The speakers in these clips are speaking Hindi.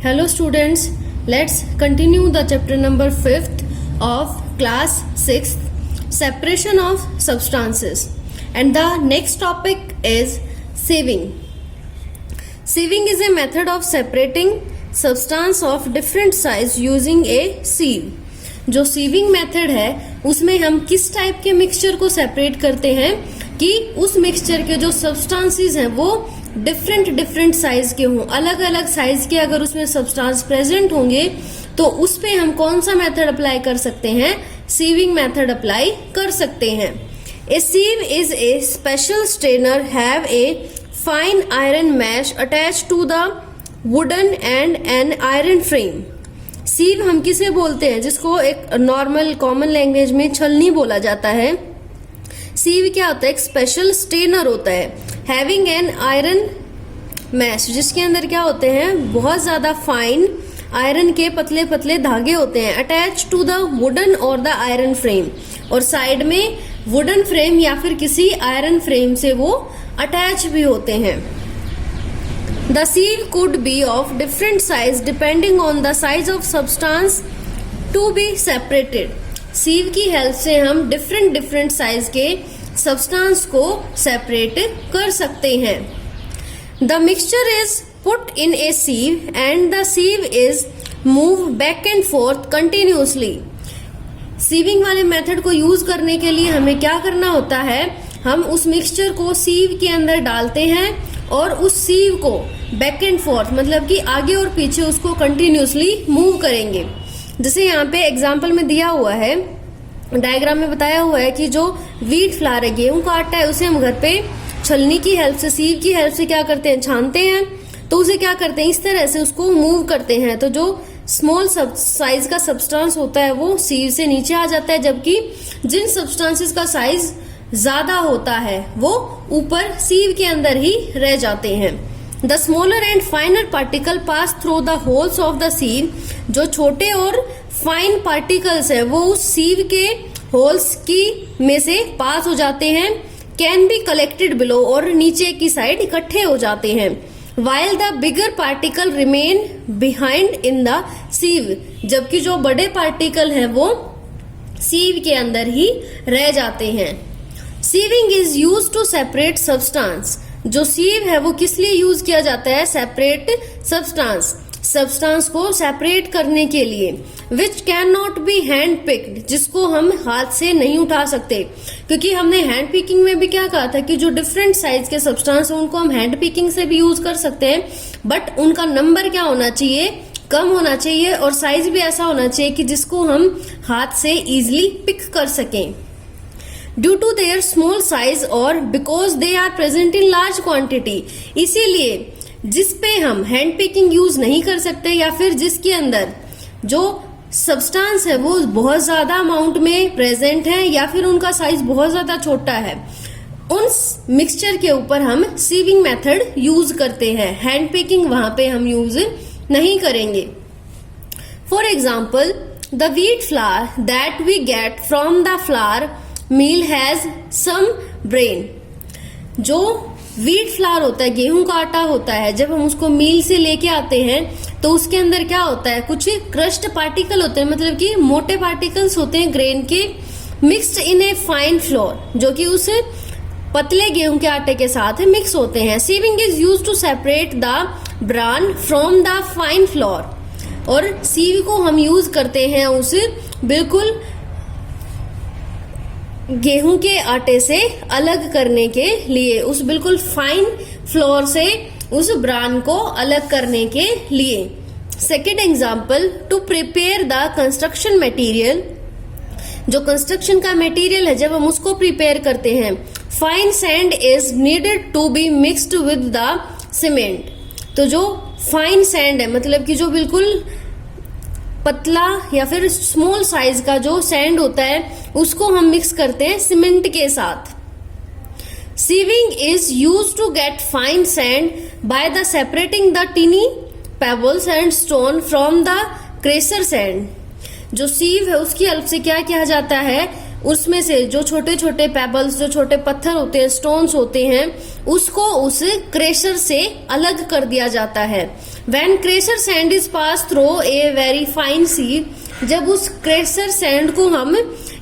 Hello students, let's continue the chapter number 5th of class 6th, separation of substances, and the next topic is sieving. Sieving is a method of separating substance of different size using a sieve. जो सीविंग मेथड है उसमें हम किस टाइप के मिक्सचर को सेपरेट करते हैं कि उस मिक्सचर के जो सब्सटेंसेस हैं वो डिफरेंट साइज के हों, अलग अलग साइज के अगर उसमें सब्सटेंस प्रेजेंट होंगे तो उस पे हम कौन सा मेथड अप्लाई कर सकते हैं, सीविंग मेथड अप्लाई कर सकते हैं. A sieve is a special strainer have a fine iron mesh attached to the wooden and an iron frame. Sieve हम किसे बोलते हैं, जिसको एक नॉर्मल कॉमन लैंग्वेज में छलनी बोला जाता है. सीव क्या होता है, एक स्पेशल स्ट्रेनर होता है हैविंग एन आयरन मैश, जिसके अंदर क्या होते हैं बहुत ज्यादा फाइन आयरन के पतले पतले धागे होते हैं. अटैच टू द वुडन और द आयरन फ्रेम, और साइड में वुडन फ्रेम या फिर किसी आयरन फ्रेम से वो अटैच भी होते हैं. The sieve could be of different size depending on the size of substance to be separated. सीव की हेल्प से हम डिफरेंट साइज के सब्सटेंस को सेपरेट कर सकते हैं. The mixture is put in a sieve and the sieve is moved back and forth continuously. Sieving वाले मेथड को यूज करने के लिए हमें क्या करना होता है, हम उस मिक्सचर को सीव के अंदर डालते हैं और उस सीव को बैक एंड फोर्थ मतलब कि आगे और पीछे उसको कंटिन्यूसली मूव करेंगे. जैसे यहाँ पे एग्जांपल में दिया हुआ है, डायग्राम में बताया हुआ है कि जो व्हीट फ्लावर है, गेहूं का आटा है, उसे हम घर पे छलनी की हेल्प से, सीव की हेल्प से क्या करते हैं, छानते हैं. तो उसे क्या करते हैं, इस तरह से उसको मूव करते हैं. तो जो स्मॉल साइज का सब्सटेंस होता है वो सीव से नीचे आ जाता है, जबकि जिन सब्सटेंसेस का साइज ज्यादा होता है वो ऊपर सीव के अंदर ही रह जाते हैं. The smaller and फाइनर particle pass through the holes of the सीव, जो छोटे और फाइन पार्टिकल्स है वो उस सीव के होल्स की में से पास हो जाते हैं. कैन बी कलेक्टेड बिलो, और नीचे की साइड इकट्ठे हो जाते हैं. While the bigger particle remain behind in the सीव, जबकि जो बड़े पार्टिकल हैं वो सीव के अंदर ही रह जाते हैं. Sieving is use to separate substance. जो सीव है वो किस लिए यूज किया जाता है, सेपरेट सब्सटेंस को सेपरेट करने के लिए. Which can not be hand picked, जिसको हम हाथ से नहीं उठा सकते, क्योंकि हमने हैंड पिकिंग में भी क्या कहा था कि जो डिफरेंट साइज के सब्सटेंस है उनको हम हैंड पिकिंग से भी यूज कर सकते हैं, बट उनका नंबर क्या होना चाहिए, कम होना चाहिए, और साइज भी ऐसा होना चाहिए कि जिसको हम हाथ से इजिली पिक कर सकें. Due to their small size और because they are present in large quantity, इसीलिए जिस पे हम हैंड पिकिंग यूज नहीं कर सकते या फिर जिसके अंदर जो सब्सटेंस है वो बहुत ज्यादा अमाउंट में प्रेजेंट है या फिर उनका साइज बहुत ज्यादा छोटा है, उन मिक्सचर के ऊपर हम सीविंग मेथड यूज करते हैं. हैंड पिकिंग वहां पे हम यूज नहीं करेंगे. For example, the wheat flour that we get from the flour mill has some bran. जो व्हीट फ्लावर होता है, गेहूं का आटा होता है, जब हम उसको मील से लेके आते हैं तो उसके अंदर क्या होता है, कुछ क्रश्ड पार्टिकल होते हैं, मतलब कि मोटे पार्टिकल्स होते हैं ग्रेन के, mixed in a fine floor, जो कि उस पतले गेहूं के आटे के साथ मिक्स होते हैं. Sieving is use to separate the bran from the fine flour, और सीव को हम यूज करते हैं उस बिल्कुल गेहूं के आटे से अलग करने के लिए, उस बिल्कुल फाइन फ्लोर से उस ब्रान को अलग करने के लिए. Second example, to prepare the construction material. जो कंस्ट्रक्शन का मटेरियल है जब हम उसको प्रिपेयर करते हैं, fine sand is needed to be mixed with the cement. तो जो फाइन सैंड है मतलब कि जो बिल्कुल पतला या फिर स्मॉल साइज का जो सैंड होता है उसको हम मिक्स करते हैं सीमेंट के साथ. Sieving is use to get fine sand by the separating the tiny pebbles and stone from the crusher sand. जो सीव है उसकी हेल्प से क्या किया जाता है, उसमें से जो छोटे छोटे पेबल्स, जो छोटे पत्थर होते हैं, स्टोन्स होते हैं, उसको उस क्रेशर से अलग कर दिया जाता है। When crusher sand is pass through a very fine sieve, जब उस क्रेशर सैंड को हम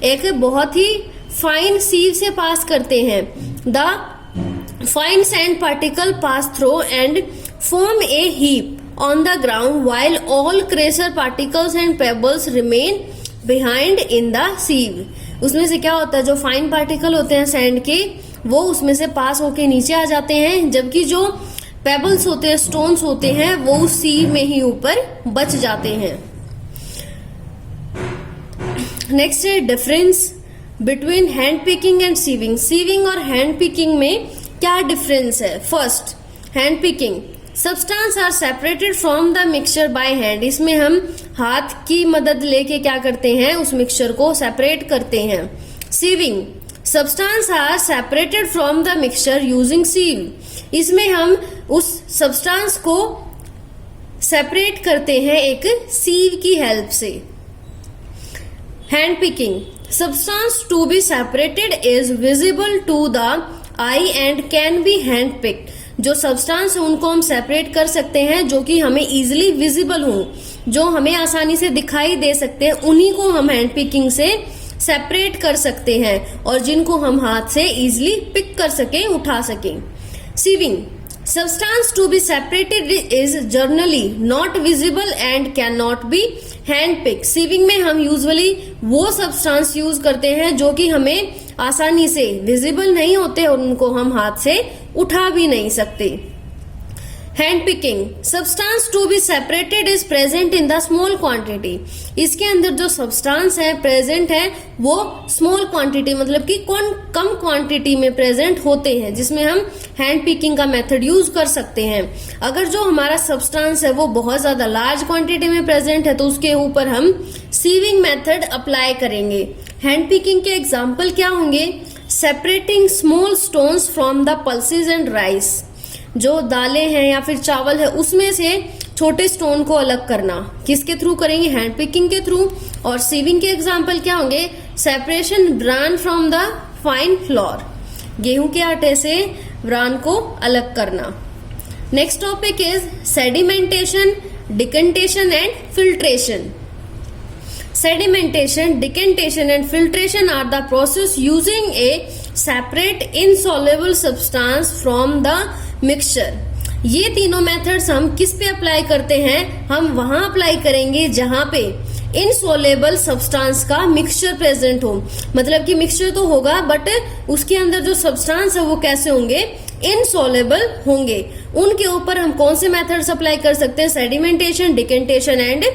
एक बहुत ही फाइन सीव से पास करते हैं, the fine sand particle pass through and form A heap on the ground while all crusher particles and pebbles remain behind in the sieve। उसमें से क्या होता है, जो फाइन पार्टिकल होते हैं सैंड के, वो उसमें से पास होके नीचे आ जाते हैं, जबकि जो पेबल्स होते हैं, स्टोन्स होते हैं, वो उस सीव में ही ऊपर बच जाते हैं। नेक्स्ट है difference between hand picking and sieving. Sieving और हैंड पिकिंग में क्या डिफरेंस है? First, hand picking, substance are separated from the mixture by hand. इसमें हम हाथ की मदद लेके क्या करते हैं, उस मिक्सचर को सेपरेट करते हैं। Sieving, substance are separated from the mixture using sieve. इसमें हम उस सब्सटेंस को सेपरेट करते हैं एक सीव की हेल्प से। Hand picking, substance to be separated is visible to the eye and can be hand picked. जो सब्सटेंस है उनको हम सेपरेट कर सकते हैं, जो कि हमें इजीली विजिबल हो, जो हमें आसानी से दिखाई दे सकते हैं, उन्हीं को हम हैंड पिकिंग से सेपरेट कर सकते हैं, और जिनको हम हाथ से इजीली पिक कर सकें, उठा सकें। Sieving, substance to be separated is generally not visible and can not be hand pick. Sieving में हम यूजुअली वो सब्सटेंस यूज करते हैं जो कि हमें आसानी से विजिबल नहीं होते और उनको हम हाथ से उठा भी नहीं सकते। Hand picking, substance to be separated is present in the small quantity. इसके अंदर जो सब्सटेंस है प्रेजेंट है वो स्मॉल क्वांटिटी, मतलब कि कम क्वांटिटी में प्रेजेंट होते हैं, जिसमें हम हैंड पिकिंग का मेथड यूज कर सकते हैं। अगर जो हमारा सब्सटेंस है वो बहुत ज्यादा लार्ज क्वांटिटी में प्रेजेंट है तो उसके ऊपर हम सीविंग मेथड अप्लाई करेंगे। हैंड पिकिंग के एग्जाम्पल क्या होंगे? Separating small stones from the pulses and rice. जो दालें हैं या फिर चावल है उसमें से छोटे स्टोन को अलग करना, किसके थ्रू करेंगे? हैंड पिकिंग के थ्रू। और सीविंग के एग्जाम्पल क्या होंगे? Separation bran from the fine flour, गेहूं के आटे से ब्रान को अलग करना। Next topic is sedimentation, decantation and filtration. Sedimentation, decantation and filtration are the process using a separate insoluble substance from the mixture। ये तीनों मेथड्स हम किस पे अप्लाई करते हैं? हम वहां अप्लाई करेंगे जहां पे इनसोलेबल सब्सटेंस का मिक्सचर प्रेजेंट हो। मतलब कि मिक्सचर तो होगा बट उसके अंदर जो सब्सटेंस है वो कैसे होंगे? इनसोलेबल होंगे। उनके ऊपर हम कौन से मेथड्स अप्लाई कर सकते हैं? Sedimentation, decantation and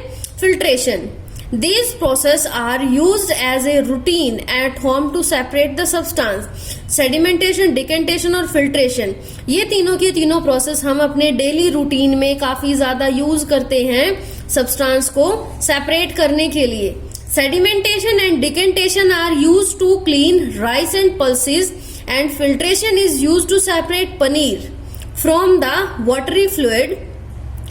filtration. These processes are used as a routine at home to separate the substance। Sedimentation, decantation और filtration, ये तीनों के तीनों प्रोसेस हम अपने डेली रूटीन में काफी ज्यादा यूज करते हैं सब्सटेंस को सेपरेट करने के लिए। Sedimentation and decantation are used to clean rice and pulses and filtration is used to separate paneer from the watery fluid।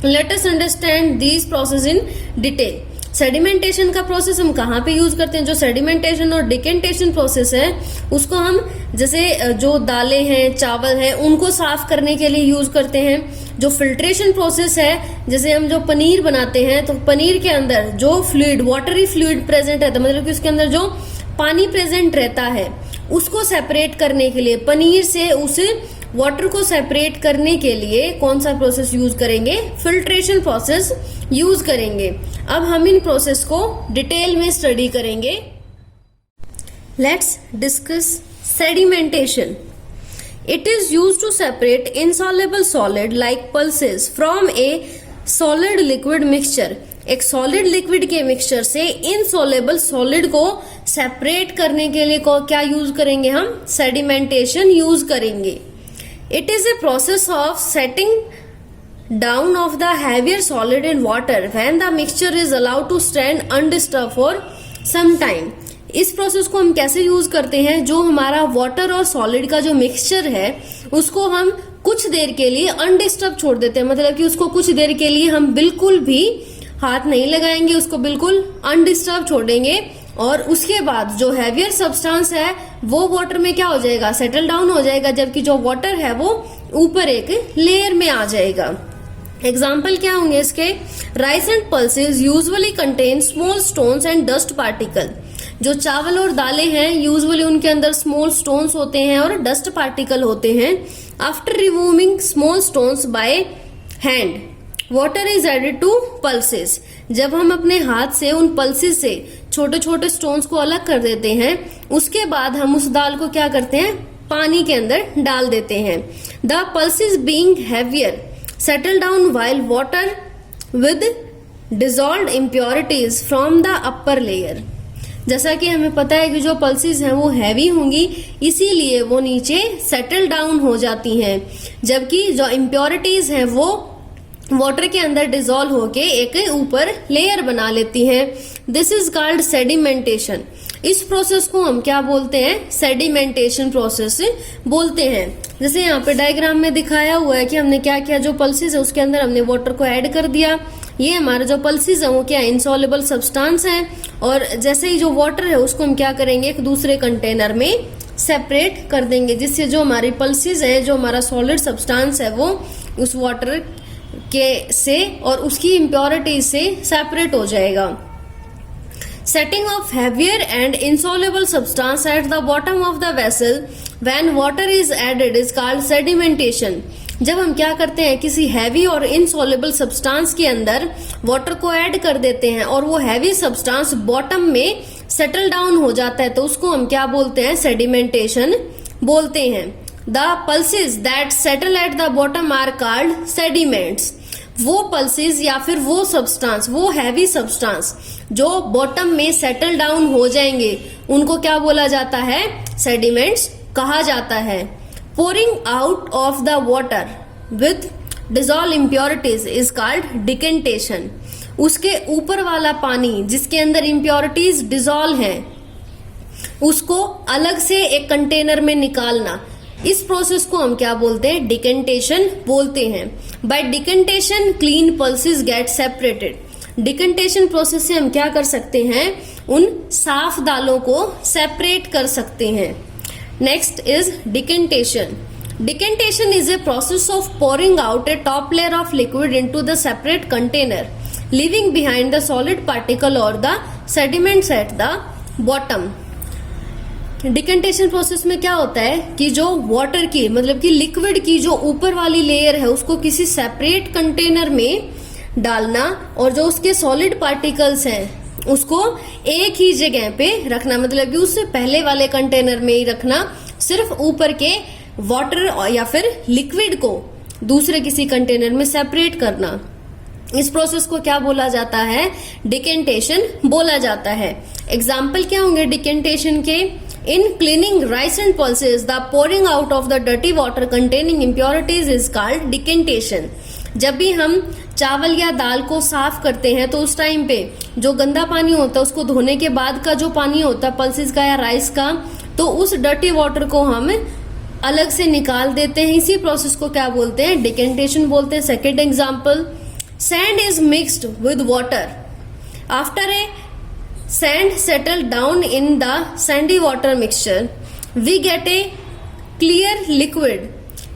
Let us understand these processes in detail। Sedimentation का प्रोसेस हम कहाँ पे यूज करते हैं? जो सेडिमेंटेशन और डिकेंटेशन प्रोसेस है उसको हम जैसे जो दालें हैं, चावल है, उनको साफ करने के लिए यूज करते हैं। जो फिल्ट्रेशन प्रोसेस है, जैसे हम जो पनीर बनाते हैं तो पनीर के अंदर जो फ्लूइड, वाटरी फ्लूइड प्रेजेंट रहता है, मतलब कि उसके अंदर जो पानी प्रेजेंट रहता है उसको सेपरेट करने के लिए, पनीर से उस वाटर को सेपरेट करने के लिए कौन सा प्रोसेस यूज करेंगे? फिल्ट्रेशन प्रोसेस यूज करेंगे। अब हम इन प्रोसेस को डिटेल में स्टडी करेंगे। Let's discuss sedimentation. It is used to separate insoluble solid like pulses from a solid liquid mixture. एक सॉलिड लिक्विड के मिक्सचर से इनसॉल्युबल सॉलिड को सेपरेट करने के लिए क्या यूज करेंगे? हम सेडिमेंटेशन यूज करेंगे। It is a process of setting down of the heavier solid in water when the mixture is allowed to stand undisturbed for some time। इस प्रोसेस को हम कैसे यूज करते हैं? जो हमारा वाटर और सॉलिड का जो मिक्सचर है उसको हम कुछ देर के लिए अनडिस्टर्ब छोड़ देते हैं, मतलब कि उसको कुछ देर के लिए हम बिल्कुल भी हाथ नहीं लगाएंगे, उसको बिल्कुल अनडिस्टर्ब छोड़ेंगे और उसके बाद जो हैवियर सब्सटेंस है वो वाटर में क्या हो जाएगा, सेटल डाउन हो जाएगा, जबकि जो वाटर है वो ऊपर एक लेयर में आ जाएगा। एग्जाम्पल क्या होंगे इसके, rice and pulses usually contain small stones and dust particle. जो चावल और दालें हैं यूजुअली उनके अंदर स्मॉल स्टोन्स होते हैं और डस्ट पार्टिकल होते हैं। After removing small stones by hand water is added to pulses. जब हम अपने हाथ से उन पल्सेस से छोटे छोटे स्टोन्स को अलग कर देते हैं, उसके बाद हम उस दाल को क्या करते हैं, पानी के अंदर डाल देते हैं। The pulses being heavier settle down while water with dissolved impurities from the upper layer। जैसा कि हमें पता है कि जो पल्सेस हैं वो हैवी होंगी, इसीलिए वो नीचे सेटल डाउन हो जाती हैं, जबकि जो इम्प्योरिटीज हैं वो वाटर के अंदर डिजोल्व होके एक ऊपर लेयर बना लेती हैं। This is called sedimentation. इस प्रोसेस को हम क्या बोलते हैं, सेडिमेंटेशन प्रोसेस बोलते हैं। जैसे यहाँ पे डायग्राम में दिखाया हुआ है कि हमने क्या किया, जो पल्सेस है उसके अंदर हमने वाटर को ऐड कर दिया। ये हमारे जो पल्सेस है वो क्या इनसॉल्युबल सब्सटेंस है, और जैसे ही जो वाटर है उसको हम क्या करेंगे, एक दूसरे कंटेनर में सेपरेट कर देंगे, जिससे जो हमारी पल्सेस है, जो हमारा सॉलिड सब्सटेंस है वो उस वाटर के से और उसकी इम्प्योरिटीज से सेपरेट हो जाएगा। Setting of heavier and insoluble substance at the bottom of the vessel when water is added is called sedimentation। जब हम क्या करते हैं, किसी हैवी और इनसॉल्युबल सब्सटेंस के अंदर वाटर को ऐड कर देते हैं और वो हैवी सब्सटेंस बॉटम में सेटल डाउन हो जाता है, तो उसको हम क्या बोलते हैं, सेडिमेंटेशन बोलते हैं। The pulses that settle at the bottom are called sediments. वो पल्सेस या फिर वो सब्सटेंस, वो हैवी सब्सटेंस जो बॉटम में सेटल डाउन हो जाएंगे, उनको क्या बोला जाता है, सेडिमेंट्स कहा जाता है। Pouring out of the water with dissolve impurities is called decantation. उसके ऊपर वाला पानी जिसके अंदर इम्प्योरिटीज डिसॉल्व है, उसको अलग से एक कंटेनर में निकालना, इस प्रोसेस को हम क्या बोलते हैं, डिकेंटेशन बोलते हैं। By decantation clean pulses get separated. Decantation process से हम क्या कर सकते हैं, उन साफ दालों को सेपरेट कर सकते हैं। Next is decantation. Decantation is a process of pouring out a top layer of liquid into the separate container, leaving behind the solid particle और the sediments at the bottom. Decantation process में क्या होता है कि जो वाटर की, मतलब कि लिक्विड की जो ऊपर वाली लेयर है उसको किसी सेपरेट कंटेनर में डालना, और जो उसके सॉलिड पार्टिकल्स हैं उसको एक ही जगह पे रखना, मतलब कि उससे पहले वाले कंटेनर में ही रखना, सिर्फ ऊपर के वाटर या फिर लिक्विड को दूसरे किसी कंटेनर में सेपरेट करना। इस प्रोसेस को क्या बोला जाता है, डिकेंटेशन बोला जाता है। एग्जाम्पल क्या होंगे डिकेंटेशन के, इन cleaning rice and pulses the pouring out of the dirty water containing impurities is called decantation. जब भी हम चावल या दाल को साफ करते हैं तो उस टाइम पे जो गंदा पानी होता है, उसको धोने के बाद का जो पानी होता है पल्सेस का या राइस का, तो उस डर्टी वाटर को हम अलग से निकाल देते हैं। इसी प्रोसेस को क्या बोलते हैं, डिकेंटेशन बोलते हैं। Second example, sand is mixed with water. After a sand settled down in the sandy water mixture, we get a clear liquid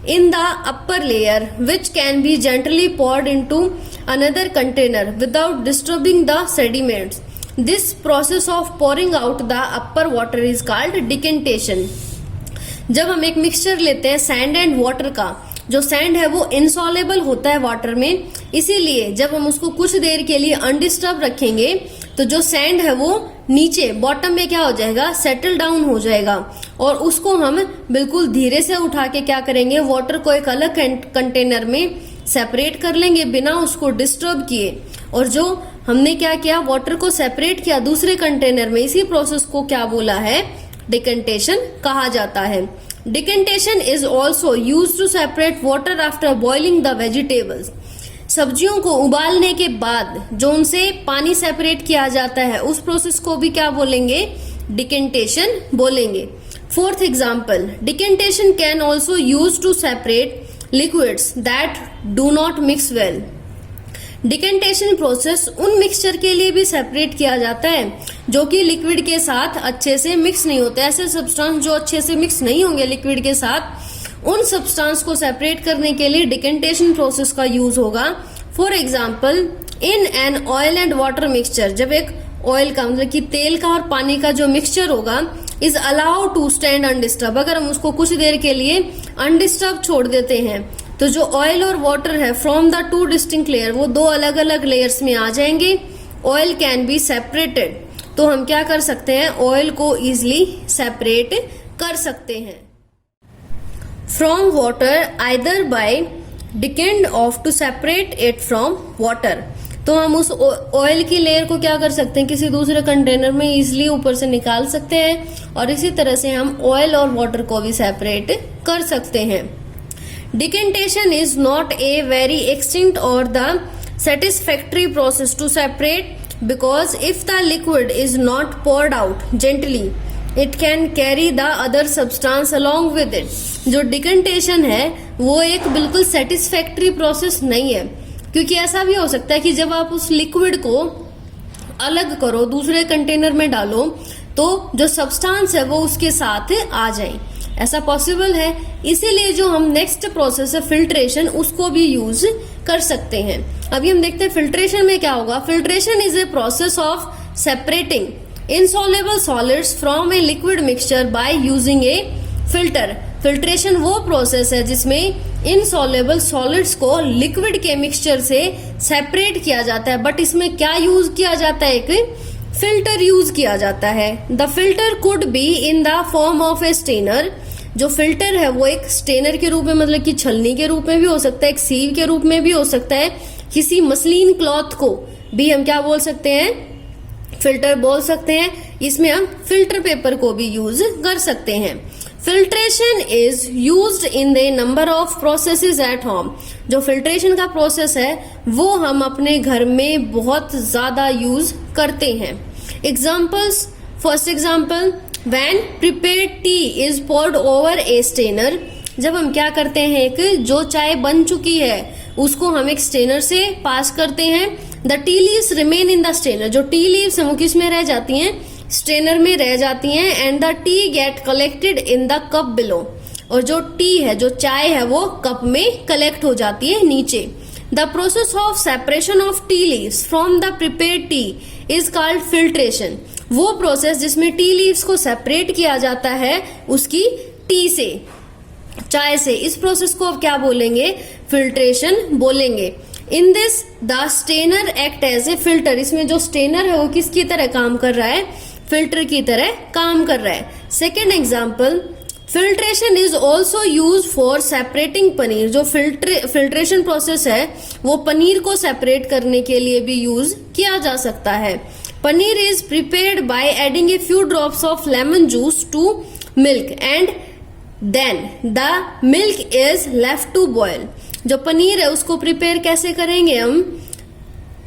in the upper layer which can be gently poured into another container without disturbing the sediments. This process of pouring out the upper water is called decantation. जब हम एक मिक्सचर लेते हैं सैंड एंड वाटर का, जो सैंड है वो इनसॉलेबल होता है वाटर में, इसीलिए जब हम उसको कुछ देर के लिए अनडिस्टर्ब रखेंगे तो जो सैंड है वो नीचे बॉटम में क्या हो जाएगा, सेटल डाउन हो जाएगा, और उसको हम बिल्कुल धीरे से उठा के क्या करेंगे, वाटर को एक अलग कंटेनर में सेपरेट कर लेंगे बिना उसको डिस्टर्ब किए। और जो हमने क्या किया, वाटर को सेपरेट किया दूसरे कंटेनर में, इसी प्रोसेस को क्या बोला है, डिकेंटेशन कहा जाता है। Decantation is also use to separate water after boiling the vegetables. सब्जियों को उबालने के बाद जो उनसे पानी सेपरेट किया जाता है, उस प्रोसेस को भी क्या बोलेंगे, डिकेंटेशन बोलेंगे। Fourth example, decantation can also use to separate liquids that do not mix well. Decantation process उन मिक्सचर के लिए भी सेपरेट किया जाता है जो कि लिक्विड के साथ अच्छे से मिक्स नहीं होते। ऐसे सब्सटेंस जो अच्छे से मिक्स नहीं होंगे लिक्विड के साथ, उन सब्सटेंस को सेपरेट करने के लिए डिकेंटेशन प्रोसेस का यूज होगा। For example, in an oil and water mixture, जब एक ऑयल का मतलब कि तेल का और पानी का जो मिक्सचर होगा is allowed to stand undisturb, अगर हम उसको कुछ देर के लिए अनडिस्टर्ब छोड़ देते हैं तो जो ऑयल और वाटर है from the two distinct layer, वो दो अलग अलग लेयर्स में आ जाएंगे। ऑयल कैन बी सेपरेटेड, तो हम क्या कर सकते हैं, ऑयल को इजिली सेपरेट कर सकते हैं from water either by decant off to separate it from water. तो हम उस ऑयल की लेयर को क्या कर सकते हैं, किसी दूसरे कंटेनर में इजिली ऊपर से निकाल सकते हैं और इसी तरह से हम ऑयल और वाटर को भी सेपरेट कर सकते हैं। Decantation is not a very extinct और the satisfactory process to separate because if the liquid is not poured out gently it can carry the other substance along with it। जो डिकेंटेशन है वो एक बिल्कुल सेटिस्फैक्ट्री प्रोसेस नहीं है, क्योंकि ऐसा भी हो सकता है कि जब आप उस लिक्विड को अलग करो, दूसरे कंटेनर में डालो, तो जो सब्सटेंस है वो उसके साथ आ जाए, ऐसा पॉसिबल है। इसीलिए जो हम नेक्स्ट प्रोसेस है फिल्ट्रेशन, उसको भी यूज कर सकते हैं। अभी हम देखते हैं फिल्ट्रेशन में क्या होगा। Filtration is a process of separating insoluble solids from a liquid mixture by using A filter. Filtration वो प्रोसेस है जिसमें इनसॉल्युबल सॉलिड्स को लिक्विड के मिक्सचर से सेपरेट किया जाता है, बट इसमें क्या यूज किया जाता है, एक फिल्टर यूज किया जाता है। The filter could be in the form of a strainer. जो फिल्टर है वो एक स्टेनर के रूप में, मतलब कि छलनी के रूप में भी हो सकता है, एक सीव के रूप में भी हो सकता है। किसी मसलिन क्लॉथ को भी हम क्या बोल सकते हैं, फिल्टर बोल सकते हैं। इसमें हम फिल्टर पेपर को भी यूज कर सकते हैं। Filtration is used in the number of processes at home. जो फिल्ट्रेशन का प्रोसेस है वो हम अपने घर में बहुत ज्यादा यूज करते हैं। Examples, first example, when prepared tea is poured over a strainer. जब हम क्या करते हैं, एक जो चाय बन चुकी है उसको हम एक स्टेनर से पास करते हैं। The tea leaves remain in the strainer. जो टी लीव्स है वो किस में रह जाती हैं, स्टेनर में रह जाती हैं। And the tea get collected in the cup below. और जो टी है, जो चाय है, वो कप में कलेक्ट हो जाती है नीचे। The process of separation of tea leaves from the prepared tea is called filtration. वो प्रोसेस जिसमें टी लीव्स को सेपरेट किया जाता है उसकी टी से, चाय से, इस प्रोसेस को अब क्या बोलेंगे, फिल्ट्रेशन बोलेंगे। In this the strainer act as a filter. इसमें जो स्टेनर है वो किसकी तरह काम कर रहा है, फिल्टर की तरह काम कर रहा है। Second example, filtration is also use for separating paneer. जो फिल्ट्रेशन प्रोसेस है वो पनीर को सेपरेट करने के लिए भी यूज किया जा सकता है। Paneer is prepared by adding a few drops of lemon juice to milk and then the milk is left to boil. जो पनीर है उसको प्रिपेयर कैसे करेंगे, हम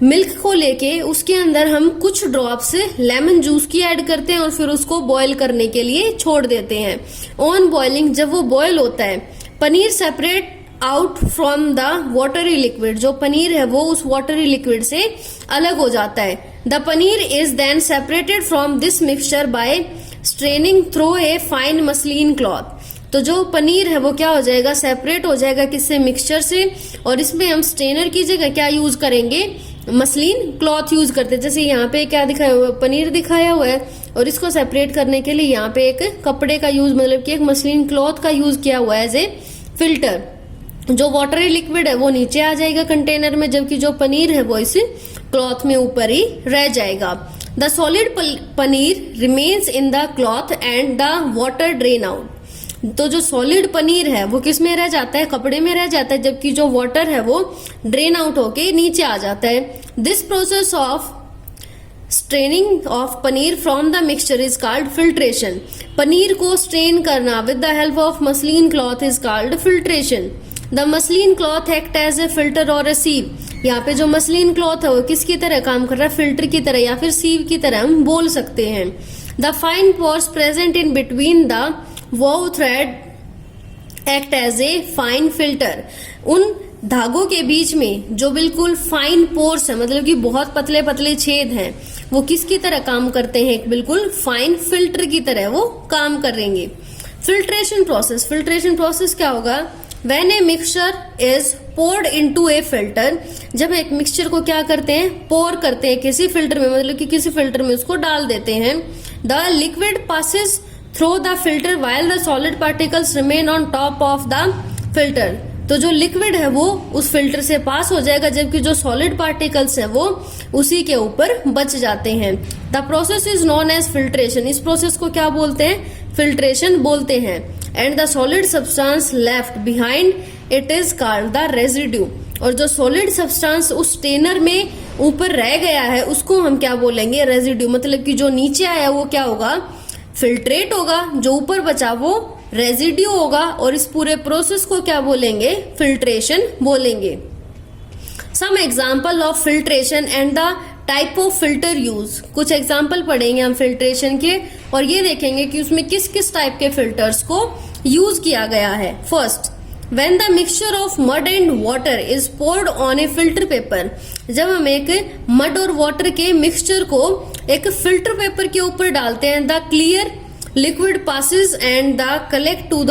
मिल्क को लेके उसके अंदर हम कुछ ड्रॉप्स लेमन जूस की ऐड करते हैं और फिर उसको बॉयल करने के लिए छोड़ देते हैं। ऑन बॉइलिंग, जब वो बॉयल होता है, paneer separate out from the watery liquid. जो पनीर है वो उस वाटरी लिक्विड से अलग हो जाता है। The paneer is then separated from this mixture by straining through a fine muslin cloth. तो जो पनीर है वो क्या हो जाएगा, सेपरेट हो जाएगा किससे, मिक्सचर से। और इसमें हम स्ट्रेनर की जगह क्या यूज करेंगे, मसलिन क्लॉथ यूज करते हैं। जैसे यहाँ पे क्या दिखाया हुआ है, पनीर दिखाया हुआ है, और इसको सेपरेट करने के लिए यहाँ पे एक कपड़े का यूज, मतलब कि एक मसलिन क्लॉथ का यूज किया हुआ है एज ए फिल्टर। जो वाटरी लिक्विड है वो नीचे आ जाएगा कंटेनर में, जबकि जो पनीर है वो इस क्लॉथ में ऊपर ही रह जाएगा। The solid paneer remains in the cloth and the water drain out. तो जो सॉलिड पनीर है वो किस में रह जाता है, कपड़े में रह जाता है, जबकि जो वाटर है वो ड्रेन आउट होके नीचे आ जाता है। This process of straining of paneer from the mixture is called filtration. Paneer को स्ट्रेन करना with the help of muslin cloth is called filtration. The muslin cloth act as a filter और ए सीव। यहाँ पे जो मसलिन क्लॉथ है वो किसकी तरह काम कर रहा है, फिल्टर की तरह या फिर सीव की तरह हम बोल सकते हैं। The fine pores present in between the वो thread act as a fine filter. उन धागों के बीच में जो बिल्कुल फाइन पोर्स है, मतलब कि बहुत पतले पतले छेद हैं, वो किसकी तरह काम करते हैं? एक बिल्कुल फाइन फिल्टर की तरह वो काम करेंगे। फिल्ट्रेशन प्रोसेस क्या होगा? When a mixture is poured into a filter, जब एक मिक्सचर को क्या करते हैं? पोर करते हैं किसी फिल्टर में, मतलब कि किसी फिल्टर में उसको डाल देते हैं। The liquid passes through the filter while the solid particles remain on top of the filter. तो जो लिक्विड है वो उस फिल्टर से पास हो जाएगा, जबकि जो सॉलिड पार्टिकल्स हैं वो उसी के ऊपर बच जाते हैं। The process is known as filtration. इस प्रोसेस को क्या बोलते हैं? फिल्ट्रेशन बोलते हैं। And the solid substance left behind it is called the residue. और जो सॉलिड सब्सटेंस उस स्टेनर में ऊपर रह गया है उसको हम क्या बोलेंगे? रेजिड्यू। मतलब कि जो नीचे आया वो क्या होगा? फिल्ट्रेट होगा, जो ऊपर बचा वो रेजिड्यू होगा। और इस पूरे प्रोसेस को क्या बोलेंगे? फिल्ट्रेशन बोलेंगे। Some example of filtration and the type of filter use. कुछ एग्जाम्पल पढ़ेंगे हम फिल्ट्रेशन के और ये देखेंगे कि उसमें किस किस टाइप के फिल्टर्स को यूज किया गया है। First, when the mixture of mud and water is poured on a filter paper, जब हम एक मड और वाटर के मिक्सचर को एक फिल्टर पेपर के ऊपर डालते हैं, the clear liquid passes and the collect to the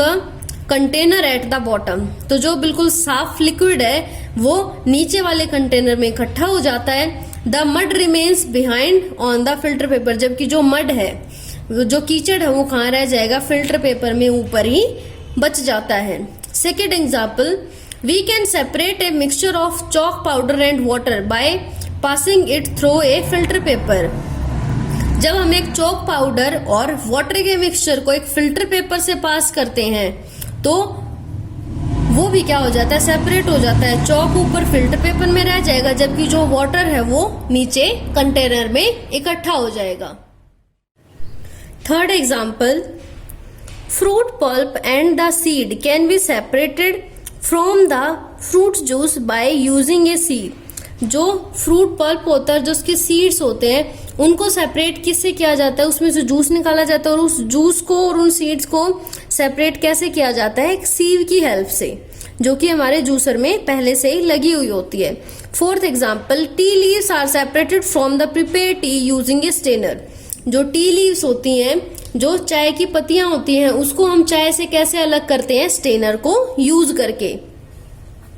container at the bottom. तो जो बिल्कुल साफ लिक्विड है वो नीचे वाले कंटेनर में इकट्ठा हो जाता है। The mud remains behind on the filter paper, जबकि जो मड है, जो कीचड़ है, वो कहाँ रह जाएगा? फिल्टर पेपर में ऊपर ही बच जाता है। Second example, we can separate a mixture of chalk powder and water by passing it through a filter paper. जब हम एक चौक पाउडर और वाटर के मिक्सचर को एक फिल्टर पेपर से पास करते हैं तो वो भी क्या हो जाता है? सेपरेट हो जाता है। चौक ऊपर फिल्टर पेपर में रह जाएगा, जबकि जो वाटर है वो नीचे कंटेनर में इकट्ठा हो जाएगा। Third example, fruit pulp and the seed can be separated from the fruit juice by using a sieve. जो फ्रूट पल्प होता है, जो उसके सीड्स होते हैं, उनको सेपरेट किससे किया जाता है? उसमें से जूस निकाला जाता है और उस जूस को और उन सीड्स को सेपरेट कैसे किया जाता है? एक सीव की हेल्प से, जो कि हमारे जूसर में पहले से ही लगी हुई होती है। Fourth example, tea leaves are separated from the prepare tea using a strainer. जो टी लीव्स होती हैं, जो चाय की पत्तियां होती हैं, उसको हम चाय से कैसे अलग करते हैं? स्टेनर को यूज करके।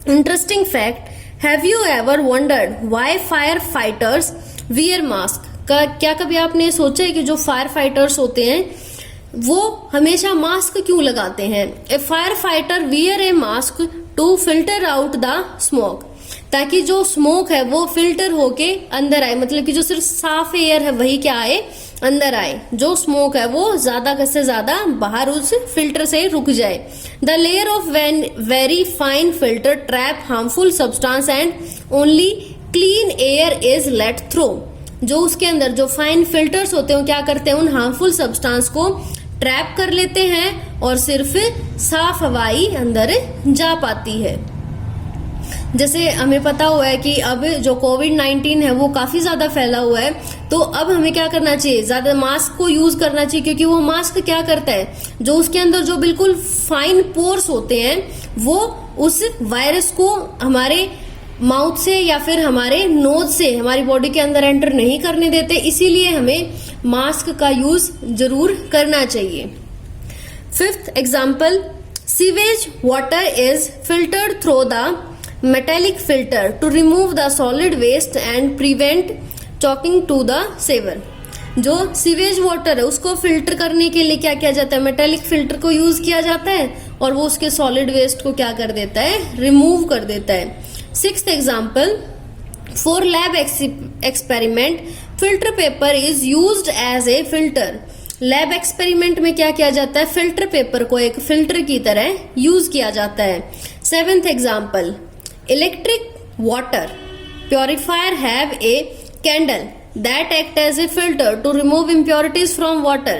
Interesting fact, have you ever wondered why fire fighters wear mask? क्या कभी आपने सोचा है कि जो फायर फाइटर्स होते हैं वो हमेशा मास्क क्यों लगाते हैं? A firefighter wear a mask to filter out the smoke, ताकि जो स्मोक है वो फिल्टर होके अंदर आए, मतलब कि जो सिर्फ साफ एयर है वही क्या आए? अंदर आए। जो स्मोक है वो ज्यादा से ज्यादा बाहर उस फिल्टर से रुक जाए। The layer of very fine filter trap harmful substance and only clean air is let through. जो उसके अंदर जो फाइन फिल्टर्स होते हैं क्या करते हैं? उन हार्मफुल सब्सटेंस को ट्रैप कर लेते हैं और सिर्फ साफ हवा ही अंदर जा पाती है। जैसे हमें पता हुआ है कि अब जो कोविड-19 है वो काफी ज्यादा फैला हुआ है, तो अब हमें क्या करना चाहिए? ज्यादा मास्क को यूज करना चाहिए, क्योंकि वो मास्क क्या करता है? जो उसके अंदर जो बिल्कुल फाइन पोर्स होते हैं वो उस वायरस को हमारे माउथ से या फिर हमारे नोज से हमारी बॉडी के अंदर एंटर नहीं करने देते, इसीलिए हमें मास्क का यूज जरूर करना चाहिए। Fifth example, sewage water is filtered through the metallic filter to remove the solid waste and prevent choking to the sewer. जो सीवेज वाटर है उसको फिल्टर करने के लिए क्या किया जाता है? मेटेलिक फिल्टर को यूज किया जाता है और वो उसके सॉलिड वेस्ट को क्या कर देता है? रिमूव कर देता है। Sixth example, for lab experiment filter paper is used as a filter. Lab experiment में क्या किया जाता है? फिल्टर पेपर को एक फिल्टर की तरह यूज किया जाता है। Seventh example, electric water purifier have a candle that act as a filter to remove impurities from water.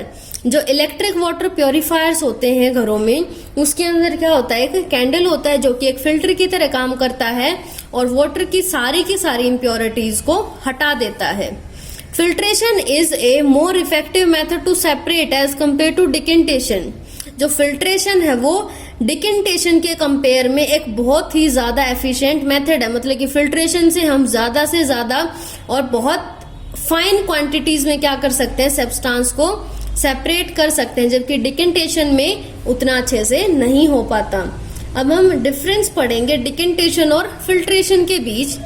जो इलेक्ट्रिक वाटर प्योरीफायर्स होते हैं घरों में, उसके अंदर क्या होता है? एक कैंडल होता है जो कि एक फिल्टर की तरह काम करता है और वाटर की सारी इम्प्योरिटीज को हटा देता है। Filtration is a more effective method to separate as compare to decantation. जो फिल्ट्रेशन है वो डिकेंटेशन के कंपेयर में एक बहुत ही ज्यादा एफिशिएंट मेथड है, मतलब कि फिल्ट्रेशन से हम ज्यादा से ज्यादा और बहुत फाइन क्वांटिटीज में क्या कर सकते हैं, सब्सटेंस को सेपरेट कर सकते हैं, जबकि डिकेंटेशन में उतना अच्छे से नहीं हो पाता। अब हम डिफरेंस पढ़ेंगे डिकेंटेशन और फिल्ट्रेशन के बीच।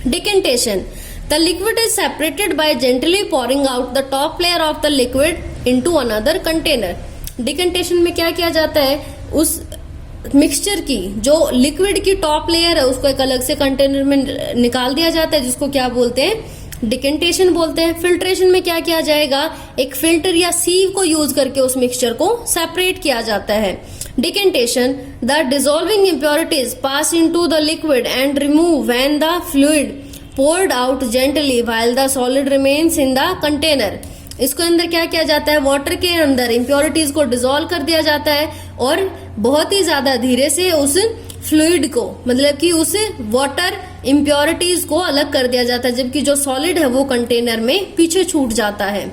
Decantation, the liquid is separated by gently pouring out the top layer of the liquid into another container. Decantation में क्या किया जाता है, उस मिक्सचर की जो लिक्विड की टॉप लेयर है उसको एक अलग से कंटेनर में निकाल दिया जाता है, जिसको क्या बोलते हैं, डिकेंटेशन बोलते हैं। फिल्ट्रेशन में क्या किया जाएगा, एक फिल्टर या सीव को यूज करके उस मिक्सचर को सेपरेट किया जाता है। Decantation, the dissolving impurities pass into the liquid and remove when the fluid poured out gently while the solid remains in the container। इसको अंदर क्या किया जाता है, वाटर के अंदर इम्प्योरिटीज को डिसॉल्व कर दिया जाता है और बहुत ही ज्यादा धीरे से उस फ्लूइड को, मतलब कि उस वाटर इम्प्योरिटीज को अलग कर दिया जाता है, जबकि जो सॉलिड है वो कंटेनर में पीछे छूट जाता है।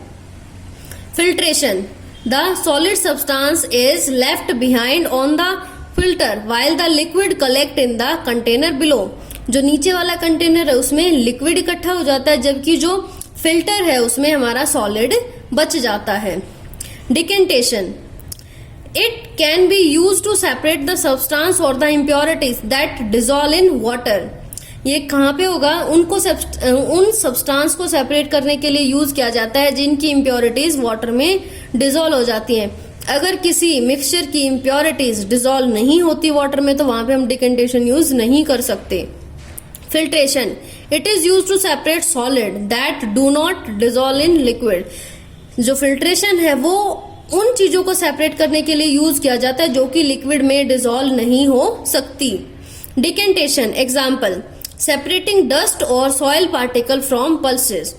Filtration, the solid substance is left behind on the filter while the liquid collect in the container below। जो नीचे वाला कंटेनर है उसमें लिक्विड इकट्ठा हो जाता है, जबकि जो फिल्टर है उसमें हमारा सॉलिड बच जाता है। Decantation, it can be use to separate the substance और the impurities that dissolve in water. ये कहाँ पे होगा, उन सब्सटेंस को सेपरेट करने के लिए यूज किया जाता है जिनकी इम्प्योरिटीज वाटर में डिसॉल्व हो जाती हैं। अगर किसी मिक्सचर की इम्प्योरिटीज डिसॉल्व नहीं होती वाटर में तो वहां पे हम डिकेंटेशन यूज नहीं कर सकते। Filtration, it is use to separate solid that do not dissolve in liquid. जो फिल्ट्रेशन है वो उन चीजों को सेपरेट करने के लिए यूज किया जाता है जो कि लिक्विड में डिसॉल्व नहीं हो सकती। डिकेंटेशन एग्जाम्पल, सेपरेटिंग डस्ट और soil particle from pulses.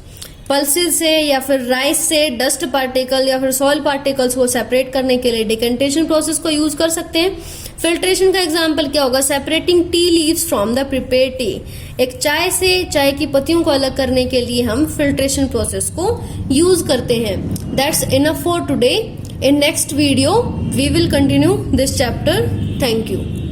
Pulses से या फिर राइस से डस्ट पार्टिकल या फिर सॉइल पार्टिकल्स को सेपरेट करने के लिए डिकेंटेशन प्रोसेस को यूज कर सकते हैं। फिल्ट्रेशन का एग्जांपल क्या होगा, separating tea leaves from the prepare T. एक चाय से चाय की पत्तियों को अलग करने के लिए हम फिल्ट्रेशन प्रोसेस को यूज करते हैं। That's enough for today. In next video we will continue this chapter. Thank you.